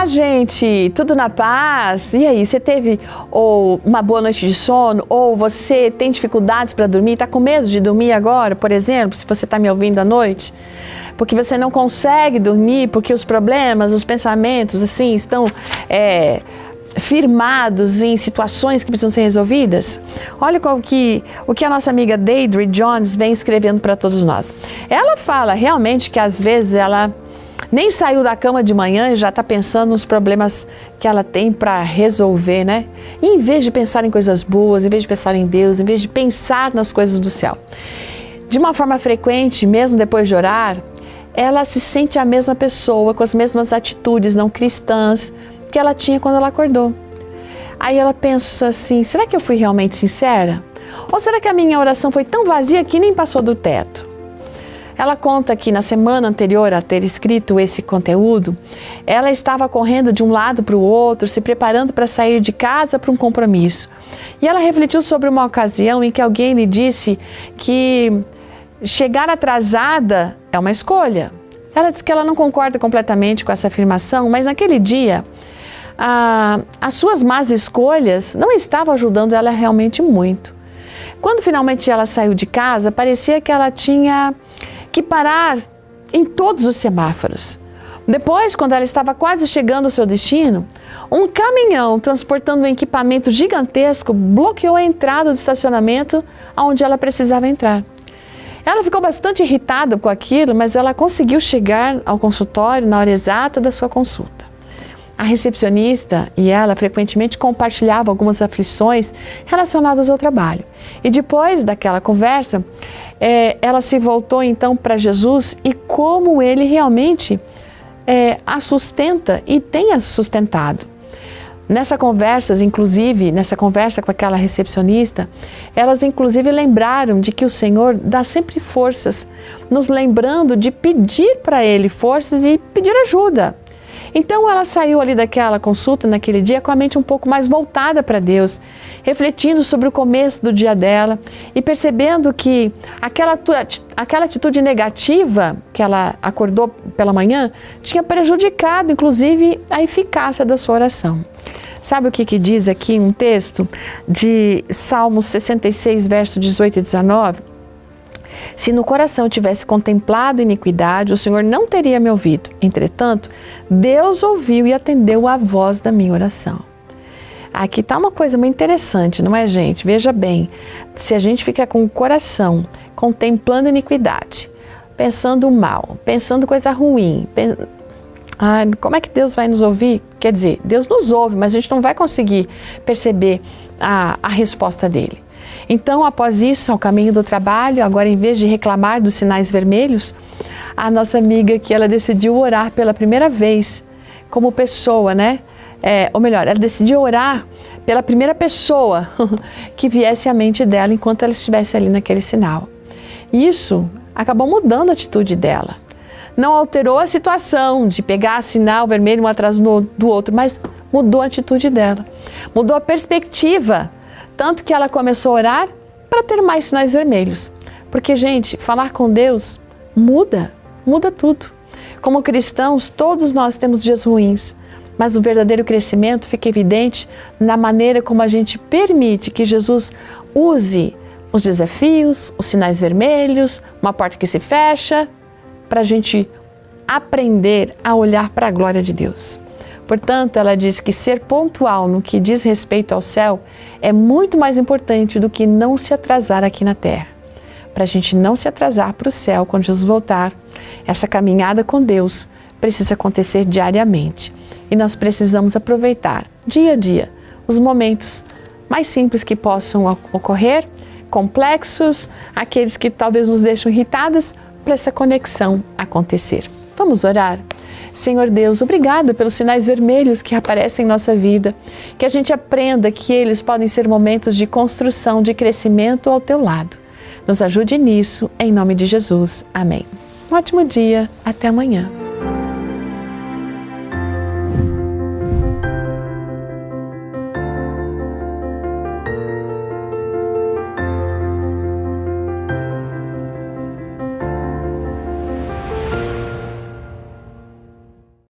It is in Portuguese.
gente, tudo na paz? E aí, você teve uma boa noite de sono? Ou você tem dificuldades para dormir? Está com medo de dormir agora, por exemplo, se você está me ouvindo à noite? Porque você não consegue dormir, porque os problemas, os pensamentos, assim, estão firmados em situações que precisam ser resolvidas? Olha o que a nossa amiga Deidre Jones vem escrevendo para todos nós. Ela fala realmente que às vezes ela nem saiu da cama de manhã e já está pensando nos problemas que ela tem para resolver, né? E em vez de pensar em coisas boas, em vez de pensar em Deus, em vez de pensar nas coisas do céu. De uma forma frequente, mesmo depois de orar, ela se sente a mesma pessoa, com as mesmas atitudes não cristãs que ela tinha quando ela acordou. Aí ela pensa assim, será que eu fui realmente sincera? Ou será que a minha oração foi tão vazia que nem passou do teto? Ela conta que na semana anterior a ter escrito esse conteúdo, ela estava correndo de um lado para o outro, se preparando para sair de casa para um compromisso. E ela refletiu sobre uma ocasião em que alguém lhe disse que chegar atrasada é uma escolha. Ela disse que ela não concorda completamente com essa afirmação, mas naquele dia, as suas más escolhas não estavam ajudando ela realmente muito. Quando finalmente ela saiu de casa, parecia que ela tinha que parar em todos os semáforos. Depois, quando ela estava quase chegando ao seu destino, um caminhão transportando um equipamento gigantesco bloqueou a entrada do estacionamento onde ela precisava entrar. Ela ficou bastante irritada com aquilo, mas ela conseguiu chegar ao consultório na hora exata da sua consulta. A recepcionista e ela frequentemente compartilhavam algumas aflições relacionadas ao trabalho. E depois daquela conversa, ela se voltou então para Jesus e como ele realmente a sustenta e tem a sustentado. Nessa conversa com aquela recepcionista, elas inclusive lembraram de que o Senhor dá sempre forças, nos lembrando de pedir para Ele forças e pedir ajuda. Então ela saiu ali daquela consulta naquele dia com a mente um pouco mais voltada para Deus, refletindo sobre o começo do dia dela e percebendo que aquela atitude negativa que ela acordou pela manhã tinha prejudicado inclusive a eficácia da sua oração. Sabe o que diz aqui um texto de Salmos 66, verso 18 e 19? Se no coração eu tivesse contemplado iniquidade, o Senhor não teria me ouvido. Entretanto, Deus ouviu e atendeu a voz da minha oração. Aqui está uma coisa muito interessante, não é, gente? Veja bem, se a gente fica com o coração contemplando iniquidade, pensando mal, pensando coisa ruim, como é que Deus vai nos ouvir? Quer dizer, Deus nos ouve, mas a gente não vai conseguir perceber a resposta dele. Então, após isso, ao caminho do trabalho, agora em vez de reclamar dos sinais vermelhos, a nossa amiga que ela decidiu orar pela primeira vez como pessoa, né? Ou melhor, ela decidiu orar pela primeira pessoa que viesse à mente dela enquanto ela estivesse ali naquele sinal. Isso acabou mudando a atitude dela. Não alterou a situação de pegar sinal vermelho um atrás do outro, mas mudou a atitude dela. Mudou a perspectiva. Tanto que ela começou a orar para ter mais sinais vermelhos. Porque, gente, falar com Deus muda tudo. Como cristãos, todos nós temos dias ruins, mas o verdadeiro crescimento fica evidente na maneira como a gente permite que Jesus use os desafios, os sinais vermelhos, uma porta que se fecha, para a gente aprender a olhar para a glória de Deus. Portanto, ela diz que ser pontual no que diz respeito ao céu é muito mais importante do que não se atrasar aqui na terra. Para a gente não se atrasar para o céu quando Jesus voltar, essa caminhada com Deus precisa acontecer diariamente. E nós precisamos aproveitar, dia a dia, os momentos mais simples que possam ocorrer, complexos, aqueles que talvez nos deixam irritados, para essa conexão acontecer. Vamos orar? Senhor Deus, obrigada pelos sinais vermelhos que aparecem em nossa vida, que a gente aprenda que eles podem ser momentos de construção, de crescimento ao teu lado. Nos ajude nisso, em nome de Jesus. Amém. Um ótimo dia, até amanhã.